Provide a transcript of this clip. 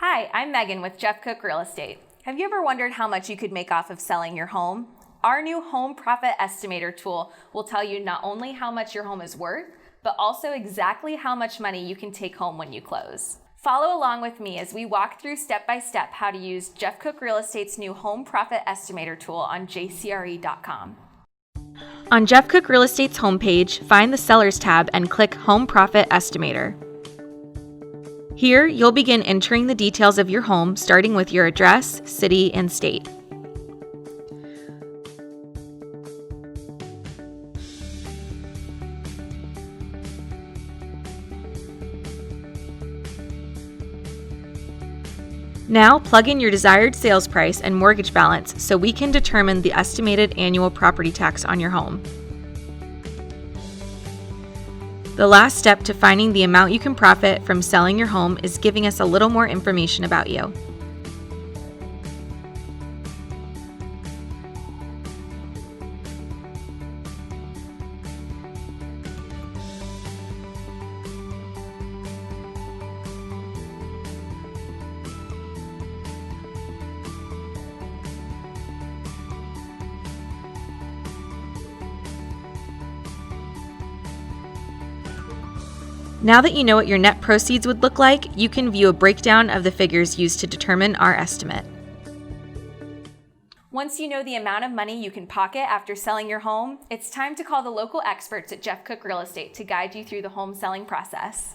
Hi, I'm Megan with Jeff Cook Real Estate. Have you ever wondered how much you could make off of selling your home? Our new Home Profit Estimator tool will tell you not only how much your home is worth, but also exactly how much money you can take home when you close. Follow along with me as we walk through step-by-step how to use Jeff Cook Real Estate's new Home Profit Estimator tool on jcre.com. On Jeff Cook Real Estate's homepage, find the Sellers tab and click Home Profit Estimator. Here, you'll begin entering the details of your home, starting with your address, city, and state. Now, plug in your desired sales price and mortgage balance so we can determine the estimated annual property tax on your home. The last step to finding the amount you can profit from selling your home is giving us a little more information about you. Now that you know what your net proceeds would look like, you can view a breakdown of the figures used to determine our estimate. Once you know the amount of money you can pocket after selling your home, it's time to call the local experts at Jeff Cook Real Estate to guide you through the home selling process.